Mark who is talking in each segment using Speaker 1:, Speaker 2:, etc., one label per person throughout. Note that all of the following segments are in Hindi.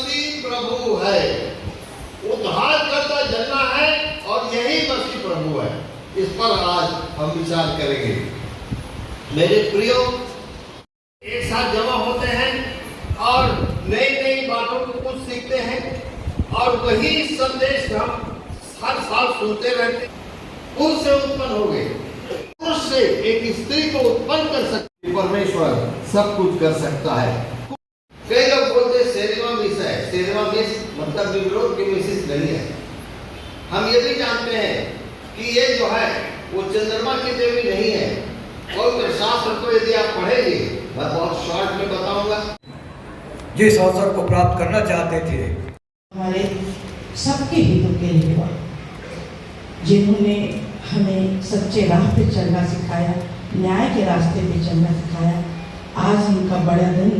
Speaker 1: मसीह प्रभु है। उद्धार करता जन्मा है और यही मसीह प्रभु है। इस पर आज हम विचार करेंगे। मेरे प्रियो, एक साथ जमा होते हैं और नई नई बातों को कुछ सीखते हैं और वही संदेश हम हर साल सुनते रहते हैं। पुरुष से उत्पन्न हो गए, पुरुष से एक स्त्री को उत्पन्न कर सकते, परमेश्वर सब कुछ कर सकता है। कई लोग बोलते सेरेवा मिस है। सेरेवा मिस मतलब विरोध की मिसिस नहीं है। हम ये भी जानते हैं कि ये जो है वो चंद्रमा की देवी नहीं है। पवित्र शास्त्र को यदि आप पढ़ेंगे, मैं बहुत शॉर्ट में बताऊंगा।
Speaker 2: जिस अवसर को प्राप्त करना चाहते थे,
Speaker 3: हमारे सबके हितों के लिए, जिन्होंने हमें सच्चे राह पे चलना सिखाया, न्याय के रास्ते पे चलना सिखाया, आज उनका बड़ा दिन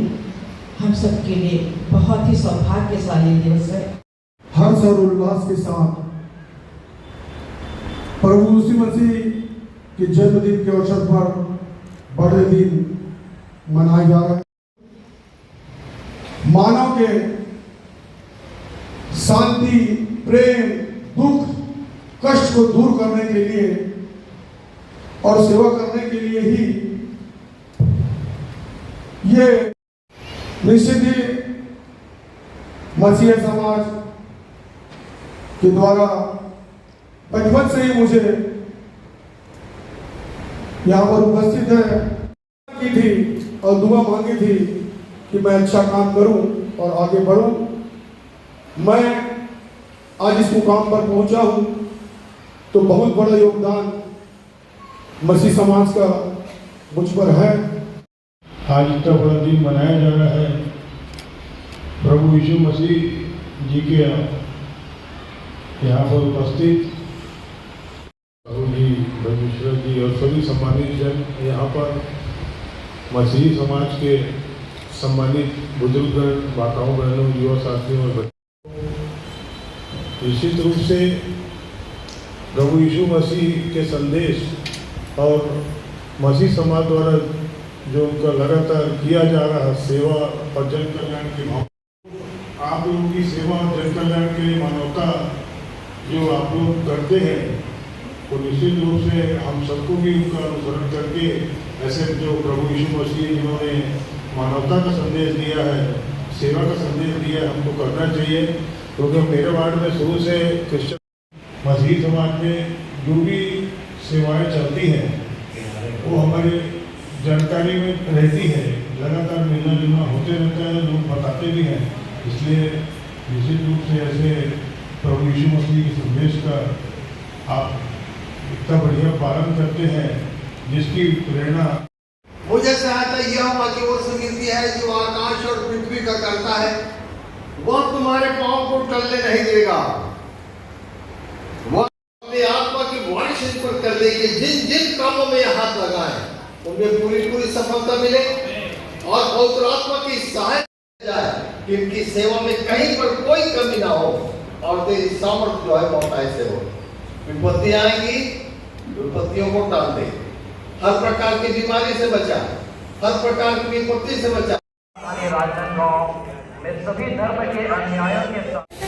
Speaker 3: हम सबके लिए बहुत ही सौभाग्यशाली दिवस है।
Speaker 4: हर्ष और उल्लास के साथ प्रभु यीशु मसीह के जन्मदिन के अवसर पर बड़े दिन मनाए जा रहे हैं। मानव के शांति, प्रेम, दुख, कष्ट को दूर करने के लिए और सेवा करने के लिए ही ये निश्चित ही मसीह समाज के द्वारा बचपन से ही मुझे यहाँ पर उपस्थित है की थी और दुआ मांगी थी कि मैं अच्छा काम करूं और आगे बढ़ूं। मैं आज इस मुकाम पर पहुंचा हूं तो बहुत बड़ा योगदान मसीह समाज का मुझ पर है।
Speaker 5: आज इतना बड़ा दिन मनाया जा रहा है प्रभु यीशु मसीह जी के यहाँ पर उपस्थित प्रभु जी, परमेश्वर जी और सभी सम्मानित जन, यहाँ पर मसीही समाज के सम्मानित बुजुर्गगण, माताओं, बहनों, युवा साथियों और बच्चों, निश्चित रूप से प्रभु यीशु मसीह के संदेश और मसीह समाज द्वारा जो उनका लगातार किया जा रहा सेवा और जन कल्याण की भावना, आप लोगों की सेवा और जन कल्याण के लिए मानवता जो आप लोग करते हैं, तो निश्चित रूप से हम सबको भी उनका अनुसरण करके ऐसे जो प्रभु यीशु मसीह जिन्होंने मानवता का संदेश दिया है, सेवा का संदेश दिया है, हमको करना चाहिए। क्योंकि मेरे वार्ड में शुरू से क्रिश्चियन मसीही समाज में जो भी सेवाएं चलती हैं वो हमारे जानकारी में रहती है, लगातार मिलना जुलना होते रहता है, लोग बताते भी हैं। इसलिए निश्चित रूप से ऐसे प्रभु यीशु मसीह के संदेश का आप इतना बढ़िया पालन करते हैं जिसकी प्रेरणा
Speaker 1: मुझे सहायता यह की ओर से मिलती है जो आकाश और पृथ्वी का करता है, वह तुम्हारे पांव को टलने नहीं देगा। वह अपनी आत्मा की वाणी इन पर कर देगी। जिन जिन कामों में हाथ लगाए उनमें पूरी पूरी सफलता मिले और पवित्र आत्मा की सहायता जाए कि इनकी सेवा में कहीं पर कोई कमी ना हो और तेरी सामर्थ्य जो है बहुत ऐसे हो। विपत्ति आएंगी, विपत्तियों को टाल दे, हर प्रकार की बीमारी से बचा, हर प्रकार की विपत्ति से बचा।
Speaker 6: राजनांदगांव में सभी धर्म के अन्यायों के साथ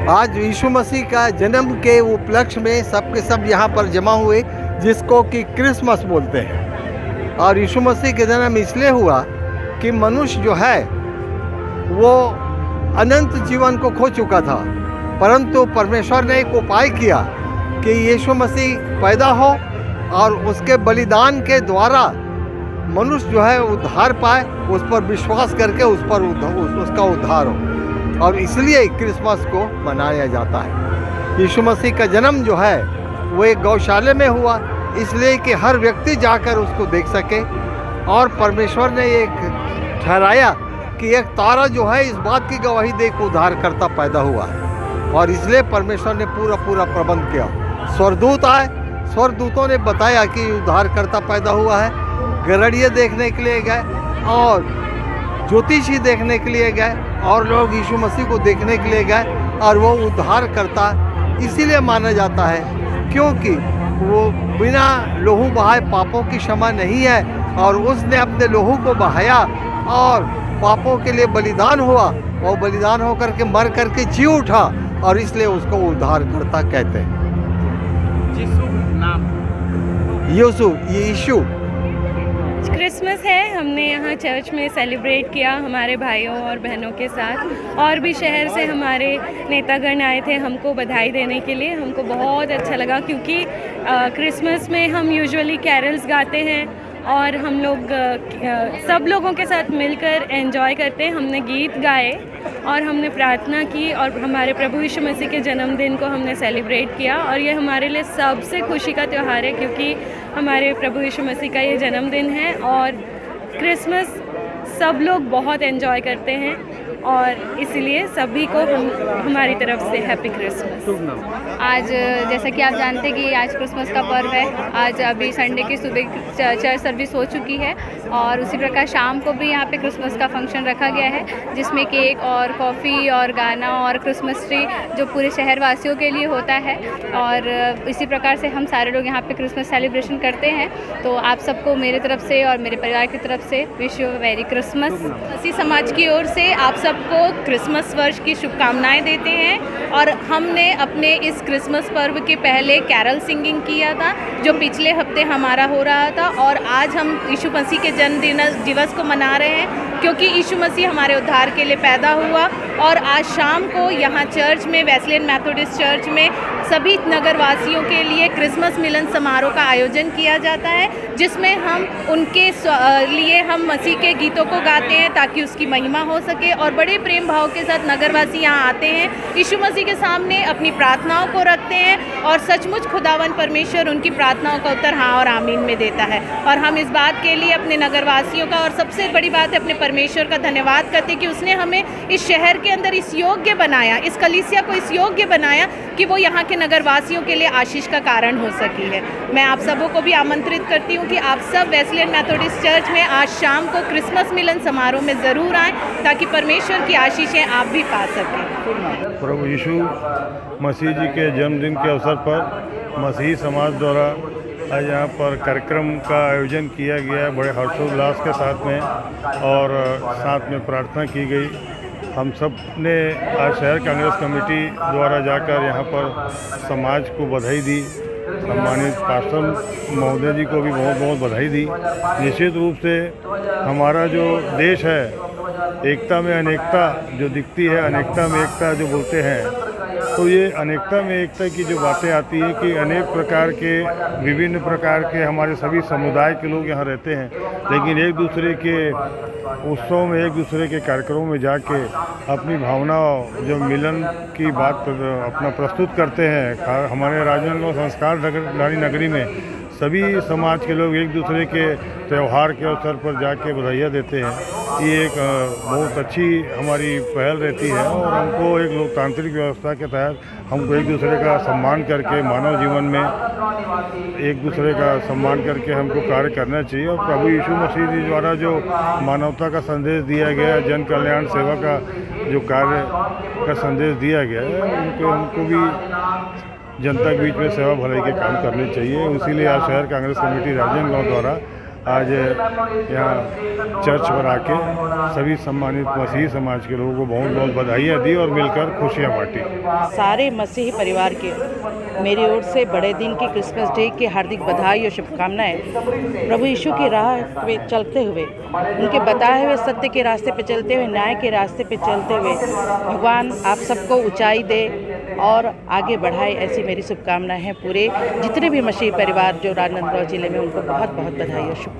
Speaker 7: आज यीशु मसीह का जन्म के उपलक्ष्य में सबके सब यहाँ पर जमा हुए, जिसको कि क्रिसमस बोलते हैं। और यीशु मसीह का जन्म इसलिए हुआ कि मनुष्य जो है वो अनंत जीवन को खो चुका था, परंतु परमेश्वर ने एक उपाय किया कि यीशु मसीह पैदा हो और उसके बलिदान के द्वारा मनुष्य जो है उद्धार पाए, उस पर विश्वास करके उस पर उसका उद्धार हो। और इसलिए क्रिसमस को मनाया जाता है। यीशु मसीह का जन्म जो है वो एक गौशाले में हुआ, इसलिए कि हर व्यक्ति जाकर उसको देख सके। और परमेश्वर ने एक ठहराया कि एक तारा जो है इस बात की गवाही दे के उद्धारकर्ता पैदा हुआ है, और इसलिए परमेश्वर ने पूरा प्रबंध किया। स्वर्गदूत आए, स्वर्गदूतों ने बताया कि उद्धारकर्ता पैदा हुआ है। गरड़िए देखने के लिए गए और ज्योतिषी देखने के लिए गए और लोग यीशु मसीह को देखने के लिए गए, और वो उद्धारकर्ता इसीलिए माना जाता है क्योंकि वो बिना लहू बहाए पापों की क्षमा नहीं है, और उसने अपने लहू को बहाया और पापों के लिए बलिदान हुआ और बलिदान होकर के मर करके जी उठा और इसलिए उसको उद्धारकर्ता कहते हैं। यीशु
Speaker 8: क्रिसमस है, हमने यहाँ चर्च में सेलिब्रेट किया हमारे भाइयों और बहनों के साथ। और भी शहर से हमारे नेतागण आए थे हमको बधाई देने के लिए। हमको बहुत अच्छा लगा क्योंकि क्रिसमस में हम यूजुअली कैरल्स गाते हैं और हम लोग सब लोगों के साथ मिलकर एंजॉय करते हैं। हमने गीत गाए और हमने प्रार्थना की और हमारे प्रभु यीशु मसीह के जन्मदिन को हमने सेलिब्रेट किया। और ये हमारे लिए सबसे खुशी का त्यौहार है क्योंकि हमारे प्रभु यीशु मसीह का ये जन्मदिन है और क्रिसमस सब लोग बहुत एंजॉय करते हैं और इसलिए सभी को हमारी तरफ से हैप्पी क्रिसमस।
Speaker 9: आज जैसा कि आप जानते हैं कि आज क्रिसमस का पर्व है। आज अभी संडे की सुबह चर्च सर्विस हो चुकी है और उसी प्रकार शाम को भी यहाँ पे क्रिसमस का फंक्शन रखा गया है जिसमें केक और कॉफ़ी और गाना और क्रिसमस ट्री जो पूरे शहर वासियों के लिए होता है। और इसी प्रकार से हम सारे लोग यहाँ पे क्रिसमस सेलिब्रेशन करते हैं। तो आप सबको मेरे तरफ से और मेरे परिवार की तरफ से विश यू वेरी क्रिसमस। मसीह समाज की ओर से आप सबको क्रिसमस वर्ष की शुभकामनाएं देते हैं। और हमने अपने इस क्रिसमस पर्व के पहले कैरल सिंगिंग किया था जो पिछले हफ्ते हमारा हो रहा था और आज हम यीशु मसीह के जन्मदिन दिवस को मना रहे हैं क्योंकि यीशु मसीह हमारे उद्धार के लिए पैदा हुआ। और आज शाम को यहाँ चर्च में वेस्लेयन मेथोडिस्ट चर्च में सभी नगरवासियों के लिए क्रिसमस मिलन समारोह का आयोजन किया जाता है जिसमें हम उनके लिए हम मसीह के गीतों को गाते हैं ताकि उसकी महिमा हो सके। और बड़े प्रेम भाव के साथ नगरवासी यहाँ आते हैं, यीशु मसीह के सामने अपनी प्रार्थनाओं को रखते हैं और सचमुच खुदावन परमेश्वर उनकी प्रार्थनाओं का उत्तर हाँ और आमीन में देता है। और हम इस बात के लिए अपने नगरवासियों का और सबसे बड़ी बात है अपने परमेश्वर का धन्यवाद करते हैं कि उसने हमें इस शहर के अंदर इस योग्य बनाया, इस कलीसिया को इस योग्य बनाया कि वो यहाँ के नगरवासियों के लिए आशीष का कारण हो सकी है। मैं आप सबों को भी आमंत्रित करती हूँ कि आप सब वेस्लेयन मेथोडिस्ट चर्च में आज शाम को क्रिसमस मिलन समारोह में ज़रूर आएँ ताकि परमेश्वर की आशीषें आप भी पा सकें।
Speaker 5: प्रभु यीशु मसीह जी के जन्मदिन के अवसर पर मसीही समाज द्वारा आज यहाँ पर कार्यक्रम का आयोजन किया गया बड़े हर्षोल्लास के साथ में और साथ में प्रार्थना की गई। हम सब ने आज शहर कांग्रेस कमेटी द्वारा जाकर यहाँ पर समाज को बधाई दी। सम्मानित पास्टर महोदय जी को भी बहुत बहुत बधाई दी। निश्चित रूप से हमारा जो देश है एकता में अनेकता जो दिखती है, अनेकता में एकता जो बोलते हैं, तो ये अनेकता में एकता की जो बातें आती है कि अनेक प्रकार के विभिन्न प्रकार के हमारे सभी समुदाय के लोग यहाँ रहते हैं लेकिन एक दूसरे के उत्सव में एक दूसरे के कार्यक्रमों में जाके अपनी भावना जो मिलन की बात अपना प्रस्तुत करते हैं। हमारे राजनांदगांव संस्कार नगरी में सभी समाज के लोग एक दूसरे के त्यौहार के अवसर पर जाके बधाइयाँ देते हैं। ये एक बहुत अच्छी हमारी पहल रहती है और हमको एक लोकतांत्रिक व्यवस्था के तहत हमको एक दूसरे का सम्मान करके मानव जीवन में एक दूसरे का सम्मान करके हमको कार्य करना चाहिए। और प्रभु यीशु मसीह जी द्वारा जो मानवता का संदेश दिया गया, जन कल्याण सेवा का जो कार्य का संदेश दिया गया है, हमको भी जनता के बीच में सेवा भलाई के काम करने चाहिए। इसीलिए आज शहर कांग्रेस कमेटी राजनांदगांव द्वारा आज यहाँ चर्च पर आके सभी सम्मानित मसीही समाज के लोगों को बहुत बहुत बधाइयाँ दी और मिलकर खुशियाँ बांटी।
Speaker 3: सारे मसीही परिवार के मेरी ओर से बड़े दिन की क्रिसमस डे की हार्दिक बधाई और शुभकामनाएं। प्रभु यीशु की राह पे चलते हुए, उनके बताए हुए सत्य के रास्ते पे चलते हुए, न्याय के रास्ते पे चलते हुए भगवान आप सबको ऊंचाई दे और आगे बढ़ाए, ऐसी मेरी शुभकामनाएं हैं। पूरे जितने भी मसीही परिवार जो राजनांदगांव जिले में, उनको बहुत बहुत बधाई और शुभकामनाएं।